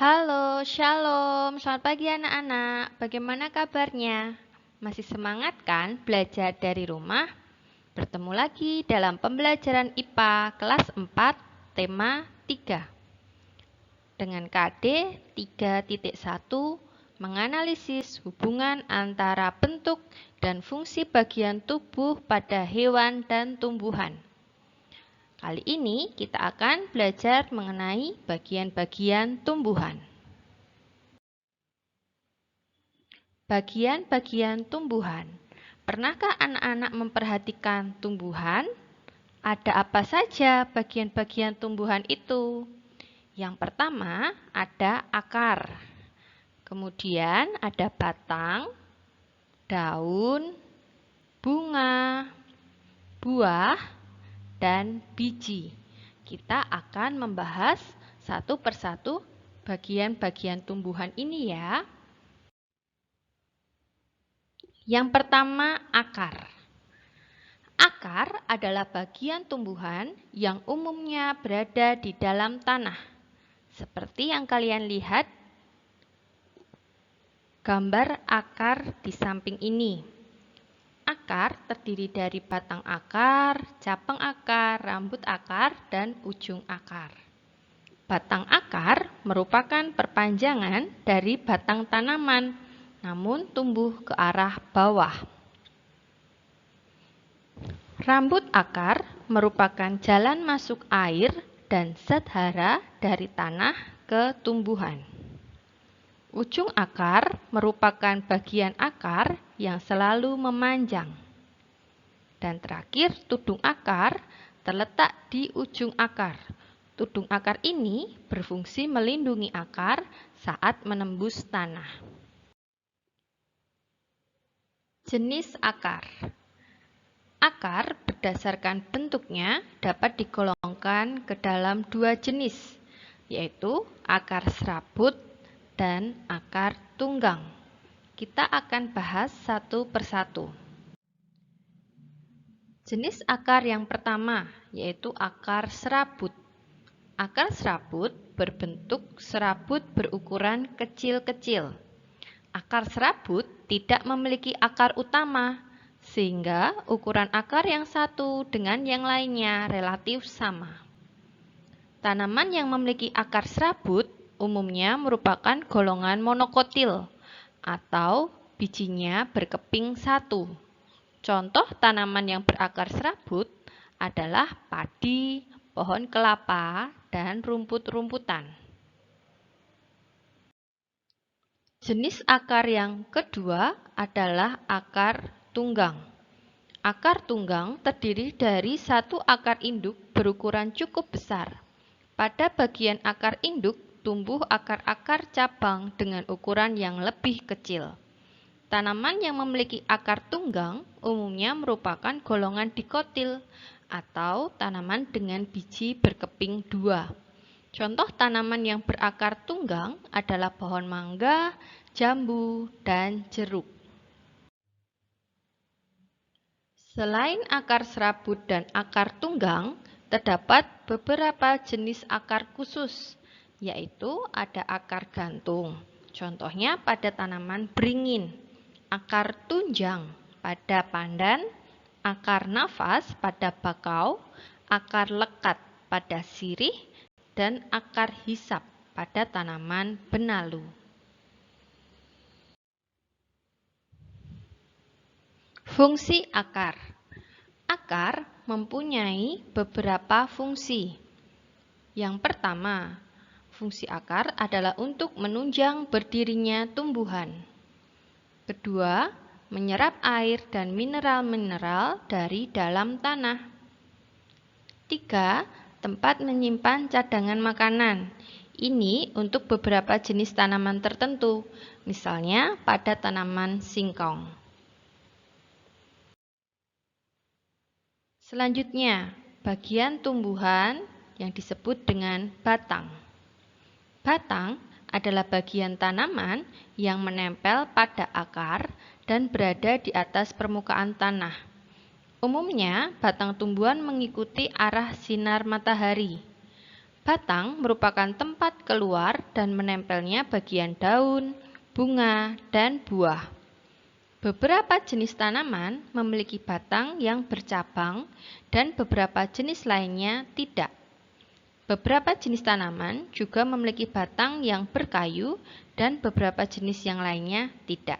Halo, Shalom. Selamat pagi anak-anak. Bagaimana kabarnya? Masih semangat kan belajar dari rumah? Bertemu lagi dalam pembelajaran IPA kelas 4, tema 3. Dengan KD 3.1, menganalisis hubungan antara bentuk dan fungsi bagian tubuh pada hewan dan tumbuhan. Kali ini kita akan belajar mengenai bagian-bagian tumbuhan. Bagian-bagian tumbuhan. Pernahkah anak-anak memperhatikan tumbuhan? Ada apa saja bagian-bagian tumbuhan itu? Yang pertama ada akar. Kemudian ada batang, daun, bunga, buah, dan biji. Kita akan membahas satu persatu bagian-bagian tumbuhan ini ya. Yang pertama, akar. Akar adalah bagian tumbuhan yang umumnya berada di dalam tanah. Seperti yang kalian lihat gambar akar di samping ini. Akar terdiri dari batang akar, cabang akar, rambut akar, dan ujung akar. Batang akar merupakan perpanjangan dari batang tanaman, namun tumbuh ke arah bawah. Rambut akar merupakan jalan masuk air dan zat hara dari tanah ke tumbuhan. Ujung akar merupakan bagian akar yang selalu memanjang. Dan terakhir, tudung akar terletak di ujung akar. Tudung akar ini berfungsi melindungi akar saat menembus tanah. Jenis akar. Akar berdasarkan bentuknya dapat digolongkan ke dalam dua jenis, yaitu akar serabut dan akar tunggang. Kita akan bahas satu persatu. Jenis akar yang pertama, yaitu akar serabut. Akar serabut berbentuk serabut berukuran kecil-kecil. Akar serabut tidak memiliki akar utama, sehingga ukuran akar yang satu dengan yang lainnya relatif sama. Tanaman yang memiliki akar serabut umumnya merupakan golongan monokotil atau bijinya berkeping satu. Contoh tanaman yang berakar serabut adalah padi, pohon kelapa, dan rumput-rumputan. Jenis akar yang kedua adalah akar tunggang. Akar tunggang terdiri dari satu akar induk berukuran cukup besar. Pada bagian akar induk tumbuh akar-akar cabang dengan ukuran yang lebih kecil. Tanaman yang memiliki akar tunggang umumnya merupakan golongan dikotil atau tanaman dengan biji berkeping dua. Contoh tanaman yang berakar tunggang adalah pohon mangga, jambu, dan jeruk. Selain akar serabut dan akar tunggang, terdapat beberapa jenis akar khusus, yaitu ada akar gantung. Contohnya pada tanaman beringin, akar tunjang pada pandan, akar nafas pada bakau, akar lekat pada sirih, dan akar hisap pada tanaman benalu. Fungsi akar. Akar mempunyai beberapa fungsi. Yang pertama, fungsi akar adalah untuk menunjang berdirinya tumbuhan. Kedua, menyerap air dan mineral-mineral dari dalam tanah. Tiga, tempat menyimpan cadangan makanan. Ini untuk beberapa jenis tanaman tertentu, misalnya pada tanaman singkong. Selanjutnya, bagian tumbuhan yang disebut dengan batang. Batang adalah bagian tanaman yang menempel pada akar dan berada di atas permukaan tanah. Umumnya, batang tumbuhan mengikuti arah sinar matahari. Batang merupakan tempat keluar dan menempelnya bagian daun, bunga, dan buah. Beberapa jenis tanaman memiliki batang yang bercabang dan beberapa jenis lainnya tidak. Beberapa jenis tanaman juga memiliki batang yang berkayu dan beberapa jenis yang lainnya tidak.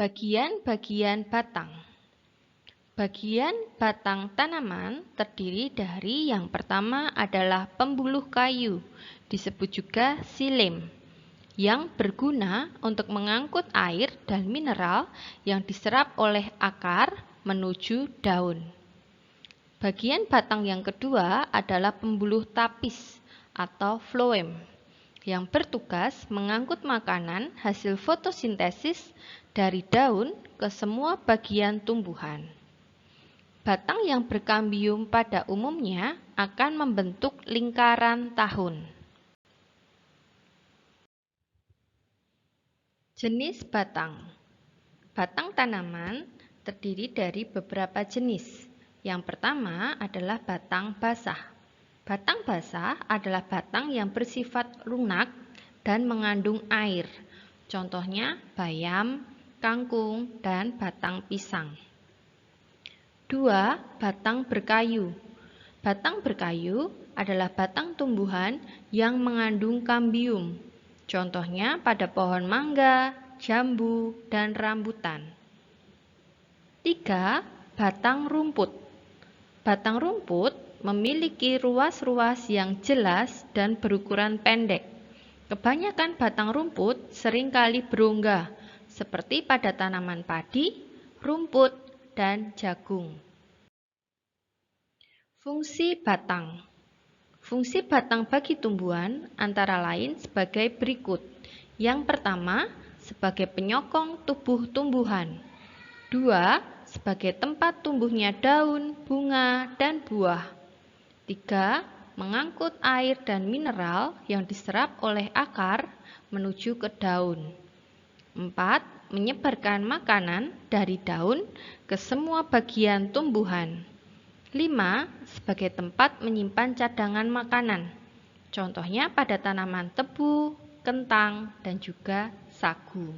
Bagian-bagian batang. Bagian batang tanaman terdiri dari yang pertama adalah pembuluh kayu, disebut juga xilem, yang berguna untuk mengangkut air dan mineral yang diserap oleh akar menuju daun. Bagian batang yang kedua adalah pembuluh tapis atau floem, yang bertugas mengangkut makanan hasil fotosintesis dari daun ke semua bagian tumbuhan. Batang yang berkambium pada umumnya akan membentuk lingkaran tahun. Jenis batang. Batang tanaman terdiri dari beberapa jenis. Yang pertama adalah batang basah. Batang basah adalah batang yang bersifat lunak dan mengandung air. Contohnya bayam, kangkung, dan batang pisang. 2. Batang berkayu. Batang berkayu adalah batang tumbuhan yang mengandung kambium. Contohnya pada pohon mangga, jambu, dan rambutan. 3. Batang rumput. Batang rumput memiliki ruas-ruas yang jelas dan berukuran pendek. Kebanyakan batang rumput seringkali berongga, seperti pada tanaman padi, rumput, dan jagung. Fungsi batang. Fungsi batang bagi tumbuhan antara lain sebagai berikut. Yang pertama, sebagai penyokong tubuh tumbuhan. 2. Sebagai tempat tumbuhnya daun, bunga, dan buah. 3. Mengangkut air dan mineral yang diserap oleh akar menuju ke daun. 4. Menyebarkan makanan dari daun ke semua bagian tumbuhan. 5. Sebagai tempat menyimpan cadangan makanan. Contohnya pada tanaman tebu, kentang, dan juga sagu.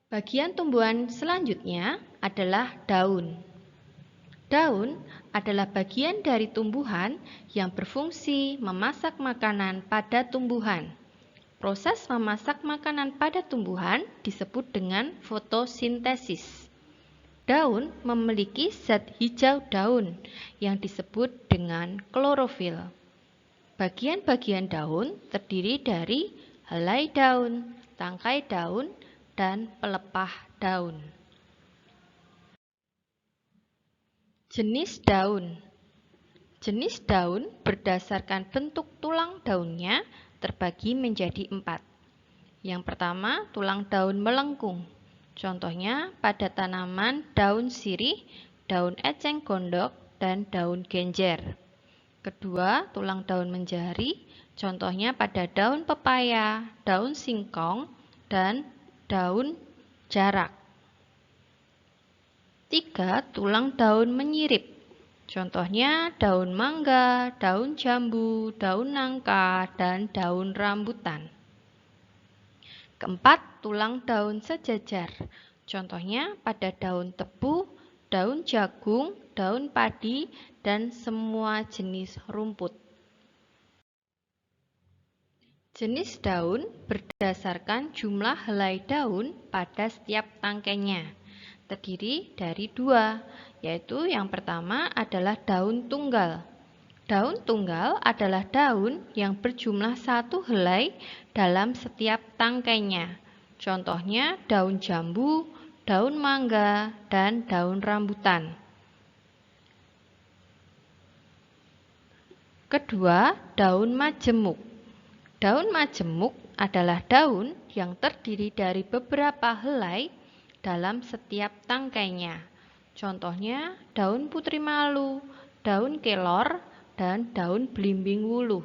Bagian tumbuhan selanjutnya adalah daun. Daun adalah bagian dari tumbuhan yang berfungsi memasak makanan pada tumbuhan. Proses memasak makanan pada tumbuhan disebut dengan fotosintesis. Daun memiliki zat hijau daun yang disebut dengan klorofil. Bagian-bagian daun terdiri dari helai daun, tangkai daun, dan pelepah daun. Jenis daun. Jenis daun berdasarkan bentuk tulang daunnya terbagi menjadi 4. Yang pertama, tulang daun melengkung. Contohnya pada tanaman daun sirih, daun eceng gondok, dan daun genjer. Kedua, tulang daun menjari. Contohnya pada daun pepaya, daun singkong, dan daun jarak. 3. Tulang daun menyirip. Contohnya daun mangga, daun jambu, daun nangka, dan daun rambutan. Keempat, tulang daun sejajar. Contohnya pada daun tebu, daun jagung, daun padi, dan semua jenis rumput. Jenis daun berdasarkan jumlah helai daun pada setiap tangkainya. Terdiri dari 2, yaitu yang pertama adalah daun tunggal. Daun tunggal adalah daun yang berjumlah 1 helai dalam setiap tangkainya. Contohnya daun jambu, daun mangga, dan daun rambutan. Kedua, daun majemuk. Daun majemuk adalah daun yang terdiri dari beberapa helai dalam setiap tangkainya. Contohnya daun putri malu, daun kelor, dan daun belimbing wuluh.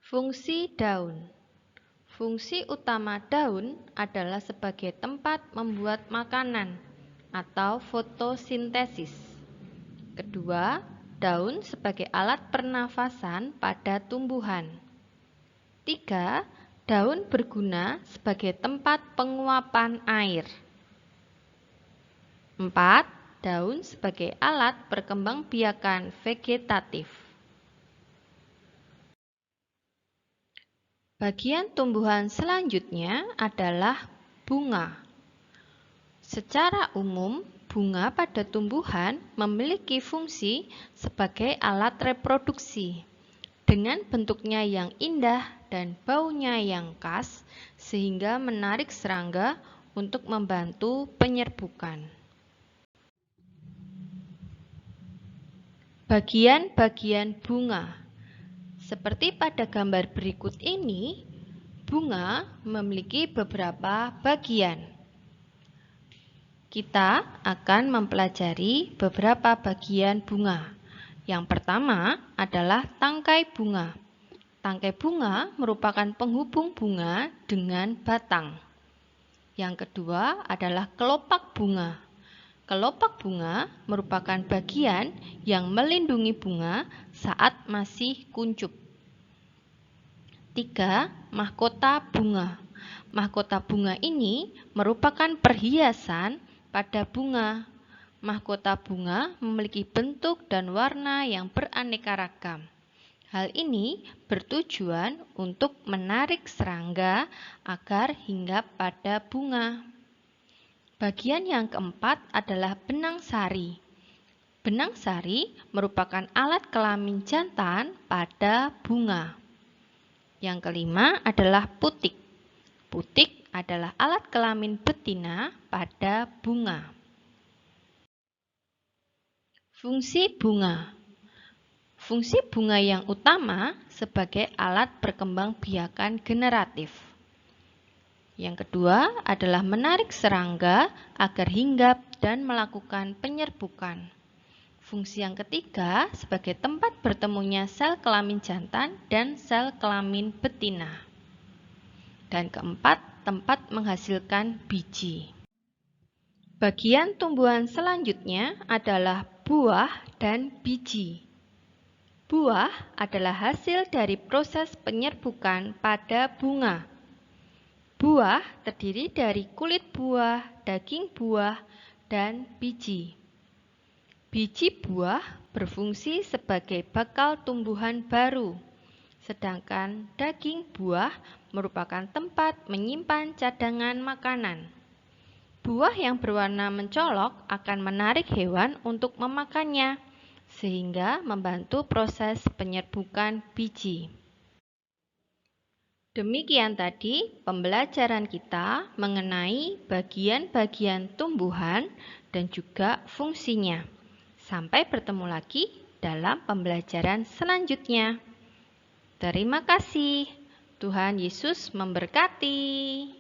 Fungsi daun. Fungsi utama daun adalah sebagai tempat membuat makanan atau fotosintesis. Kedua, daun sebagai alat pernafasan pada tumbuhan. 3. Daun berguna sebagai tempat penguapan air. 4. Daun sebagai alat perkembangbiakan vegetatif. Bagian tumbuhan selanjutnya adalah bunga. Secara umum, bunga pada tumbuhan memiliki fungsi sebagai alat reproduksi. Dengan bentuknya yang indah dan baunya yang khas, sehingga menarik serangga untuk membantu penyerbukan. Bagian-bagian bunga. Seperti pada gambar berikut ini, bunga memiliki beberapa bagian. Kita akan mempelajari beberapa bagian bunga. Yang pertama adalah tangkai bunga. Tangkai bunga merupakan penghubung bunga dengan batang. Yang kedua adalah kelopak bunga. Kelopak bunga merupakan bagian yang melindungi bunga saat masih kuncup. 3. Mahkota bunga. Mahkota bunga ini merupakan perhiasan pada bunga. Mahkota bunga memiliki bentuk dan warna yang beraneka ragam. Hal ini bertujuan untuk menarik serangga agar hinggap pada bunga. Bagian yang keempat adalah benang sari. Benang sari merupakan alat kelamin jantan pada bunga. Yang kelima adalah putik. Putik adalah alat kelamin betina pada bunga. Fungsi bunga. Fungsi bunga yang utama sebagai alat perkembangbiakan generatif. Yang kedua adalah menarik serangga agar hinggap dan melakukan penyerbukan. Fungsi yang ketiga sebagai tempat bertemunya sel kelamin jantan dan sel kelamin betina. Dan keempat, tempat menghasilkan biji. Bagian tumbuhan selanjutnya adalah buah dan biji. Buah adalah hasil dari proses penyerbukan pada bunga. Buah terdiri dari kulit buah, daging buah, dan biji. Biji buah berfungsi sebagai bakal tumbuhan baru, sedangkan daging buah merupakan tempat menyimpan cadangan makanan. Buah yang berwarna mencolok akan menarik hewan untuk memakannya, sehingga membantu proses penyerbukan biji. Demikian tadi pembelajaran kita mengenai bagian-bagian tumbuhan dan juga fungsinya. Sampai bertemu lagi dalam pembelajaran selanjutnya. Terima kasih. Tuhan Yesus memberkati.